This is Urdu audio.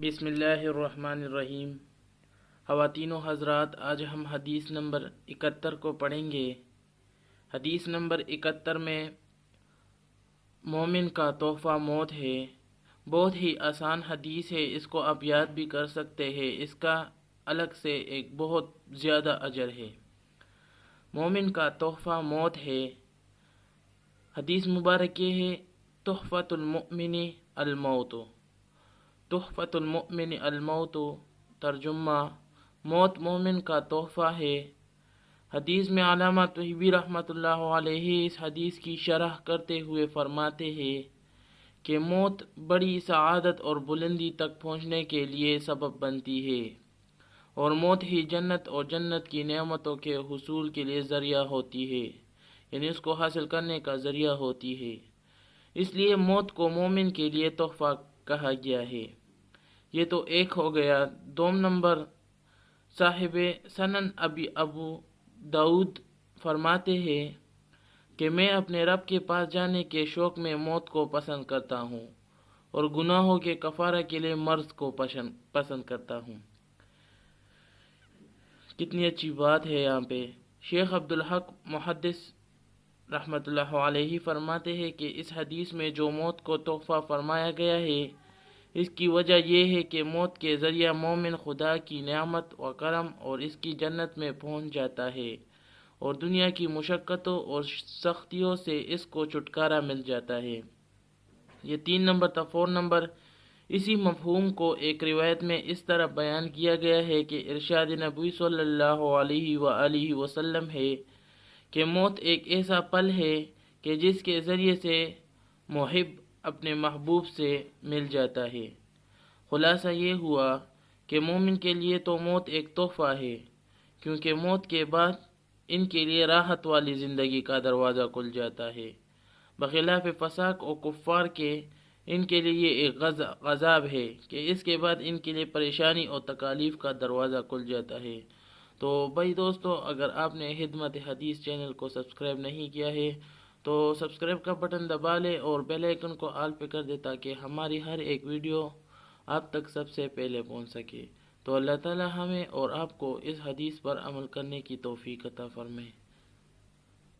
بسم اللہ الرحمن الرحیم۔ خواتین و حضرات، آج ہم حدیث نمبر 71 کو پڑھیں گے۔ حدیث نمبر 71 میں مومن کا تحفہ موت ہے۔ بہت ہی آسان حدیث ہے، اس کو آپ یاد بھی کر سکتے ہیں، اس کا الگ سے ایک بہت زیادہ اجر ہے۔ مومن کا تحفہ موت ہے۔ حدیث مبارک یہ ہے، تحفۃ المؤمن الموت۔ تحفۃ المؤمن الموت، ترجمہ موت مومن کا تحفہ ہے۔ حدیث میں علامہ طحیوی رحمۃ اللہ علیہ اس حدیث کی شرح کرتے ہوئے فرماتے ہیں کہ موت بڑی سعادت اور بلندی تک پہنچنے کے لیے سبب بنتی ہے، اور موت ہی جنت اور جنت کی نعمتوں کے حصول کے لیے ذریعہ ہوتی ہے، یعنی اس کو حاصل کرنے کا ذریعہ ہوتی ہے۔ اس لیے موت کو مومن کے لیے تحفہ کہا گیا ہے۔ یہ تو ایک ہو گیا۔ دوم نمبر، صاحب سنن ابو داؤد فرماتے ہیں کہ میں اپنے رب کے پاس جانے کے شوق میں موت کو پسند کرتا ہوں، اور گناہوں کے کفارہ کے لیے مرض کو پسند کرتا ہوں۔ کتنی اچھی بات ہے یہاں پہ۔ شیخ عبدالحق محدث رحمۃ اللہ علیہ فرماتے ہیں کہ اس حدیث میں جو موت کو تحفہ فرمایا گیا ہے، اس کی وجہ یہ ہے کہ موت کے ذریعہ مومن خدا کی نعمت و کرم اور اس کی جنت میں پہنچ جاتا ہے، اور دنیا کی مشقتوں اور سختیوں سے اس کو چھٹکارا مل جاتا ہے۔ یہ 3 نمبر تھا۔ 4 نمبر، اسی مفہوم کو ایک روایت میں اس طرح بیان کیا گیا ہے کہ ارشاد نبوی صلی اللہ علیہ وآلہ وسلم ہے کہ موت ایک ایسا پل ہے کہ جس کے ذریعے سے محب اپنے محبوب سے مل جاتا ہے۔ خلاصہ یہ ہوا کہ مومن کے لیے تو موت ایک تحفہ ہے، کیونکہ موت کے بعد ان کے لیے راحت والی زندگی کا دروازہ کھل جاتا ہے، بخلاف فساق و کفار کے ان کے لیے ایک عذاب ہے کہ اس کے بعد ان کے لیے پریشانی اور تکالیف کا دروازہ کھل جاتا ہے۔ تو بھائی دوستو، اگر آپ نے خدمت حدیث چینل کو سبسکرائب نہیں کیا ہے تو سبسکرائب کا بٹن دبا لے اور بیل آئیکن کو آل پہ کر دے تاکہ ہماری ہر ایک ویڈیو آپ تک سب سے پہلے پہنچ سکے۔ تو اللہ تعالی ہمیں اور آپ کو اس حدیث پر عمل کرنے کی توفیق عطا فرمائے۔